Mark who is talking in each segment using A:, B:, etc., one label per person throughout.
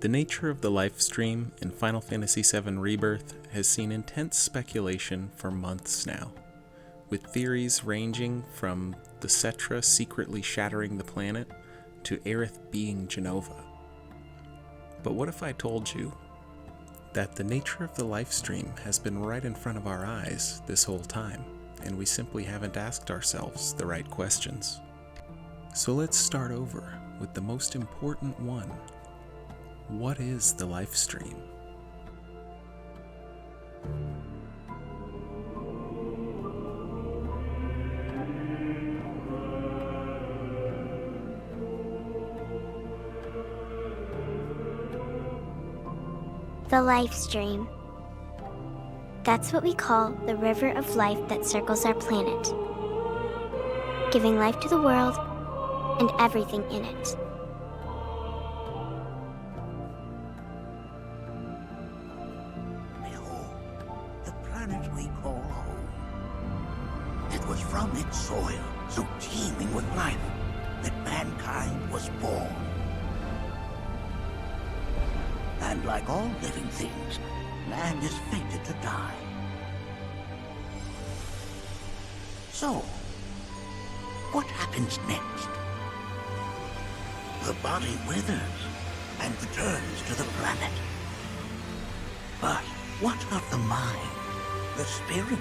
A: The nature of the Lifestream in Final Fantasy VII Rebirth has seen intense speculation for months now, with theories ranging from the Cetra secretly shattering the planet to Aerith being Jenova. But what if I told you that the nature of the Lifestream has been right in front of our eyes this whole time, and we simply haven't asked ourselves the right questions? So let's start over with the most important one. What is the Lifestream?
B: The Lifestream. That's what we call the river of life that circles our planet, giving life to the world and everything in it.
C: Behold, the planet we call home. It was from its soil, so teeming with life, that mankind was born. And like all living things, man is fated to die. So, what happens next? The body withers and returns to the planet. But what of the mind, the spirit,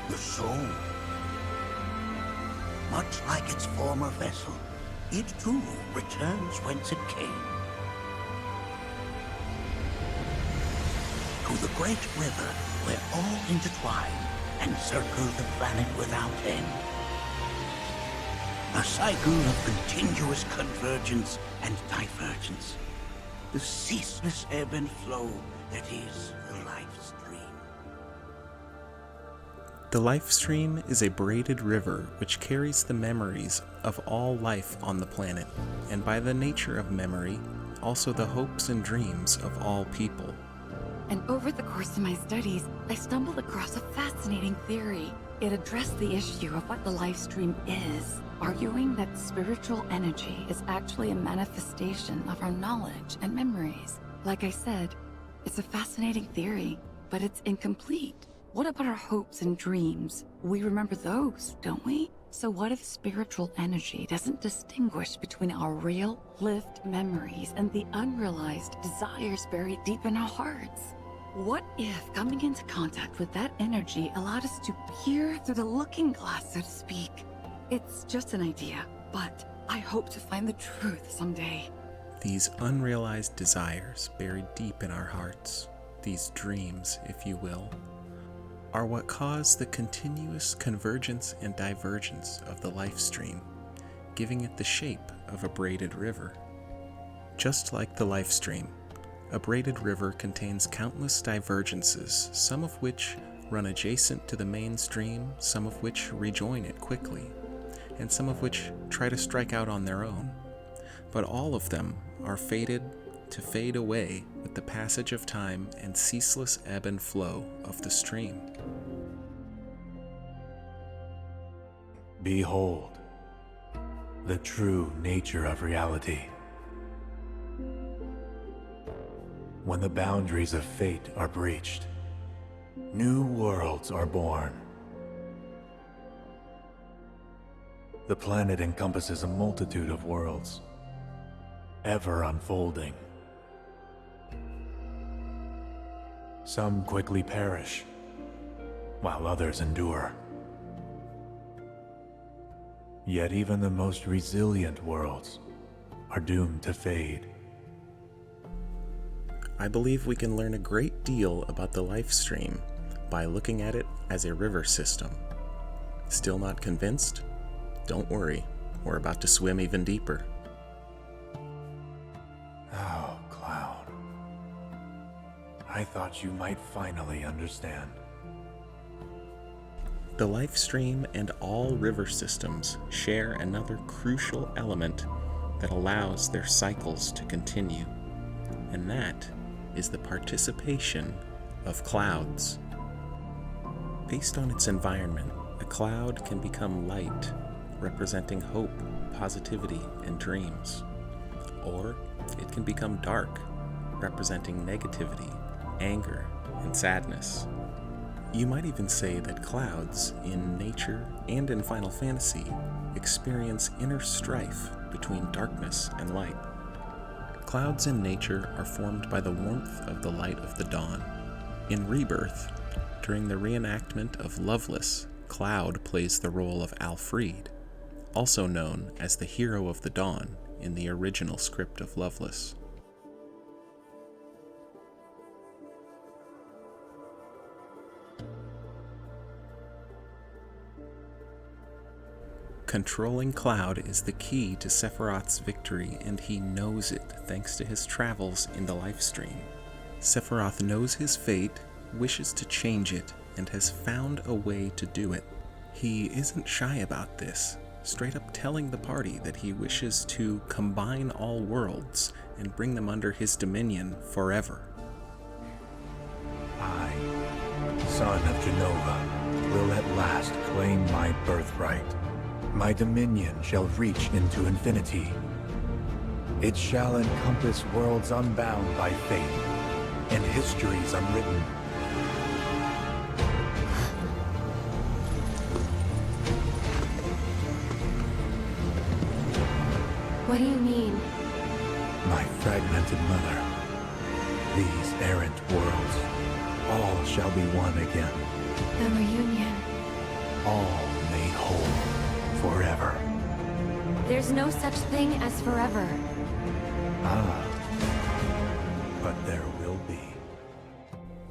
C: the soul? Much like its former vessel, it too returns whence it came. To the great river where all intertwine and circle the planet without end. A cycle of continuous convergence and divergence. The ceaseless ebb and flow that is the Lifestream.
A: The Lifestream is a braided river which carries the memories of all life on the planet, and by the nature of memory, also the hopes and dreams of all people.
D: And over the course of my studies, I stumbled across a fascinating theory. It addressed the issue of what the Lifestream is, arguing that spiritual energy is actually a manifestation of our knowledge and memories. Like I said, it's a fascinating theory, but it's incomplete. What about our hopes and dreams? We remember those, don't we? So what if spiritual energy doesn't distinguish between our real, lived memories and the unrealized desires buried deep in our hearts? What if coming into contact with that energy allowed us to peer through the looking glass, so to speak? It's just an idea, but I hope to find the truth someday.
A: These unrealized desires buried deep in our hearts, these dreams, if you will, are what cause the continuous convergence and divergence of the Lifestream, giving it the shape of a braided river. Just like the Lifestream, a braided river contains countless divergences, some of which run adjacent to the main stream, some of which rejoin it quickly, and some of which try to strike out on their own. But all of them are fated to fade away with the passage of time and ceaseless ebb and flow of the stream.
E: Behold, the true nature of reality. When the boundaries of fate are breached, new worlds are born. The planet encompasses a multitude of worlds, ever unfolding. Some quickly perish, while others endure. Yet even the most resilient worlds are doomed to fade.
A: I believe we can learn a great deal about the Lifestream by looking at it as a river system. Still not convinced? Don't worry, we're about to swim even deeper.
E: Oh, Cloud. I thought you might finally understand.
A: The Lifestream and all river systems share another crucial element that allows their cycles to continue, and that is the participation of clouds. Based on its environment, a cloud can become light, representing hope, positivity, and dreams. Or it can become dark, representing negativity, anger, and sadness. You might even say that clouds, in nature and in Final Fantasy, experience inner strife between darkness and light. Clouds in nature are formed by the warmth of the light of the dawn. In Rebirth, during the reenactment of Loveless, Cloud plays the role of Alfred, also known as the Hero of the Dawn in the original script of Loveless. Controlling Cloud is the key to Sephiroth's victory, and he knows it thanks to his travels in the Lifestream. Sephiroth knows his fate, wishes to change it, and has found a way to do it. He isn't shy about this, straight up telling the party that he wishes to combine all worlds and bring them under his dominion forever.
E: I, son of Genova, will at last claim my birthright. My dominion shall reach into infinity. It shall encompass worlds unbound by fate, and histories unwritten.
F: What do you mean?
E: My fragmented mother, these errant worlds, all shall be one again.
F: The reunion.
E: All made whole forever.
F: There's no such thing as forever.
E: Ah, but there will be.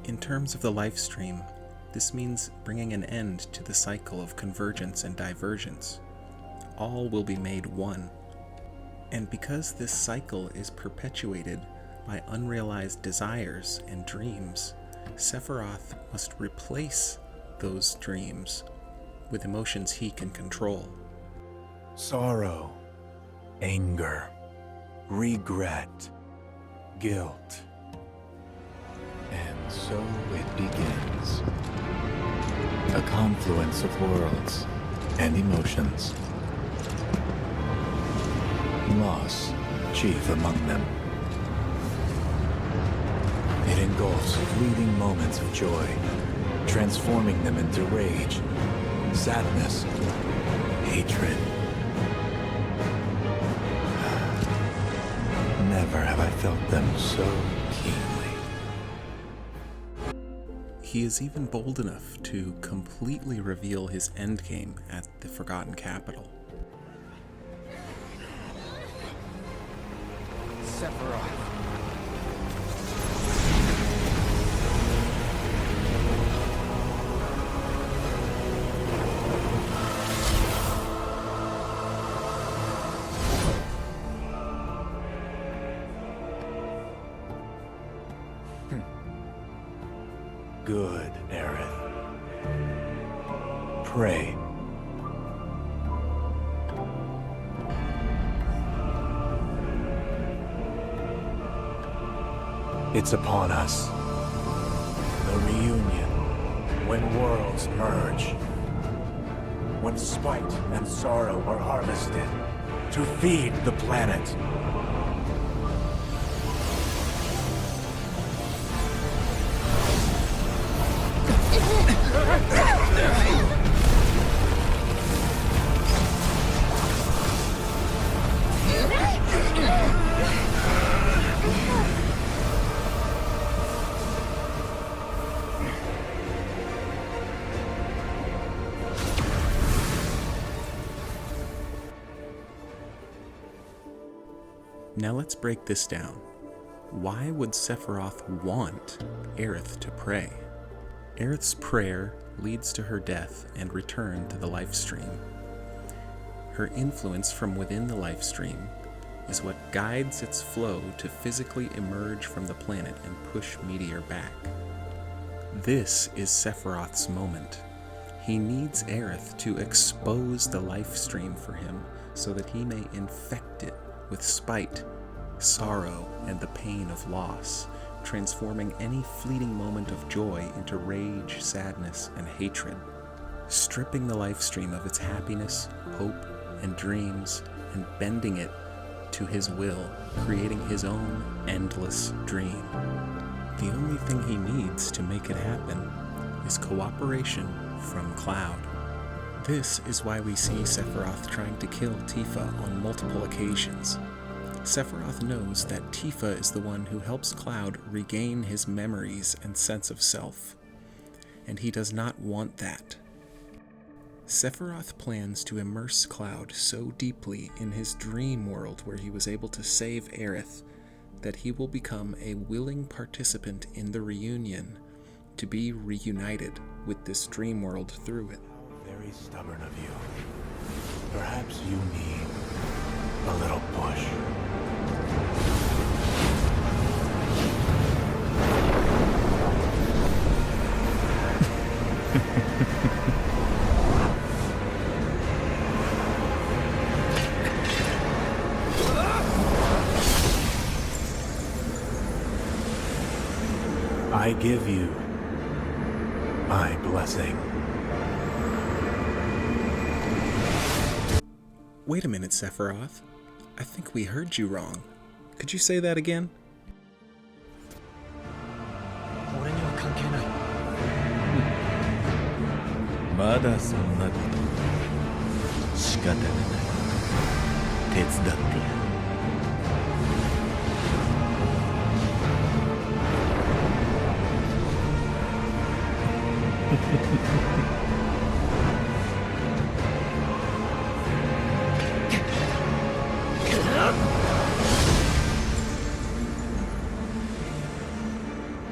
A: In terms of the Lifestream, this means bringing an end to the cycle of convergence and divergence. All will be made one. And because this cycle is perpetuated by unrealized desires and dreams, Sephiroth must replace those dreams with emotions he can control.
E: Sorrow, anger, regret, guilt. And so it begins. A confluence of worlds and emotions. Loss, chief among them. It engulfs fleeting moments of joy, transforming them into rage, sadness, hatred. Never have I felt them so keenly.
A: He is even bold enough to completely reveal his endgame at the Forgotten Capital.
G: Sephiroth.
E: Good, Aerith. Pray. It's upon us. The reunion, when worlds merge. When spite and sorrow are harvested to feed the planet.
A: Now let's break this down. Why would Sephiroth want Aerith to pray? Aerith's prayer leads to her death and return to the Lifestream. Her influence from within the Lifestream is what guides its flow to physically emerge from the planet and push Meteor back. This is Sephiroth's moment. He needs Aerith to expose the Lifestream for him so that he may infect it with spite, sorrow, and the pain of loss, transforming any fleeting moment of joy into rage, sadness, and hatred, stripping the Lifestream of its happiness, hope, and dreams, and bending it to his will, creating his own endless dream. The only thing he needs to make it happen is cooperation from Cloud. This is why we see Sephiroth trying to kill Tifa on multiple occasions. Sephiroth knows that Tifa is the one who helps Cloud regain his memories and sense of self, and he does not want that. Sephiroth plans to immerse Cloud so deeply in his dream world where he was able to save Aerith that he will become a willing participant in the reunion to be reunited with this dream world through it.
E: Very stubborn of you. Perhaps you need a little push. I give you my blessing.
A: Wait a minute, Sephiroth. I think we heard you wrong. Could you say that again?
G: 俺には関係ない。
H: まだそんなこと仕方がない。手伝ってやる。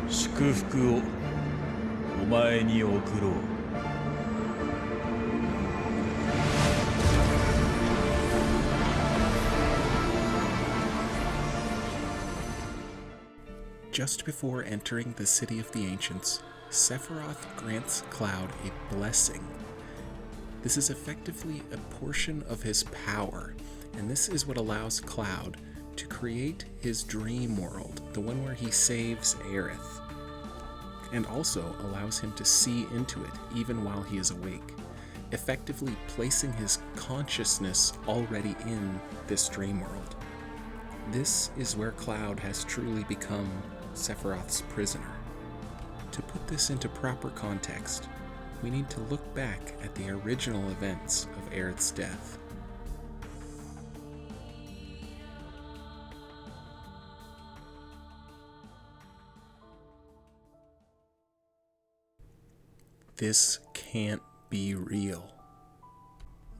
H: 祝福をお前に送ろう。
A: Just before entering the city of the ancients, Sephiroth grants Cloud a blessing. This is effectively a portion of his power, and this is what allows Cloud to create his dream world, the one where he saves Aerith, and also allows him to see into it even while he is awake, effectively placing his consciousness already in this dream world. This is where Cloud has truly become Sephiroth's prisoner. To put this into proper context, we need to look back at the original events of Aerith's death. This can't be real.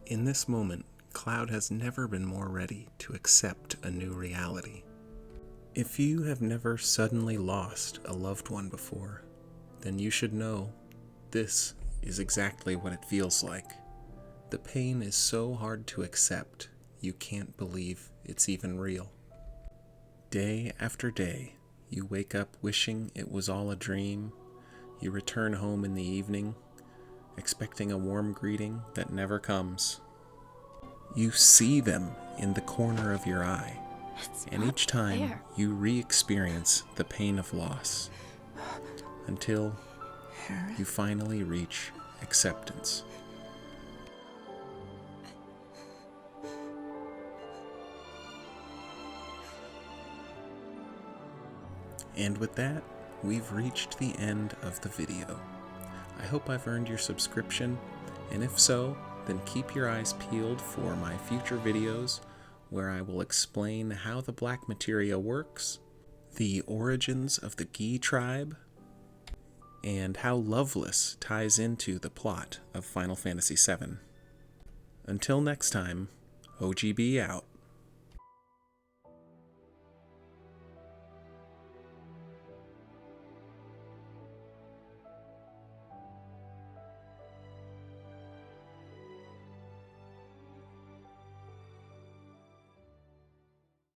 A: In this moment, Cloud has never been more ready to accept a new reality. If you have never suddenly lost a loved one before, then you should know this is exactly what it feels like. The pain is so hard to accept, you can't believe it's even real. Day after day, you wake up wishing it was all a dream. You return home in the evening, expecting a warm greeting that never comes. You see them in the corner of your eye, and each time you re-experience the pain of loss, until you finally reach acceptance. And with that, we've reached the end of the video. I hope I've earned your subscription, and if so, then keep your eyes peeled for my future videos where I will explain how the black materia works, the origins of the Gi tribe, and how Loveless ties into the plot of Final Fantasy VII. Until next time, OGB out.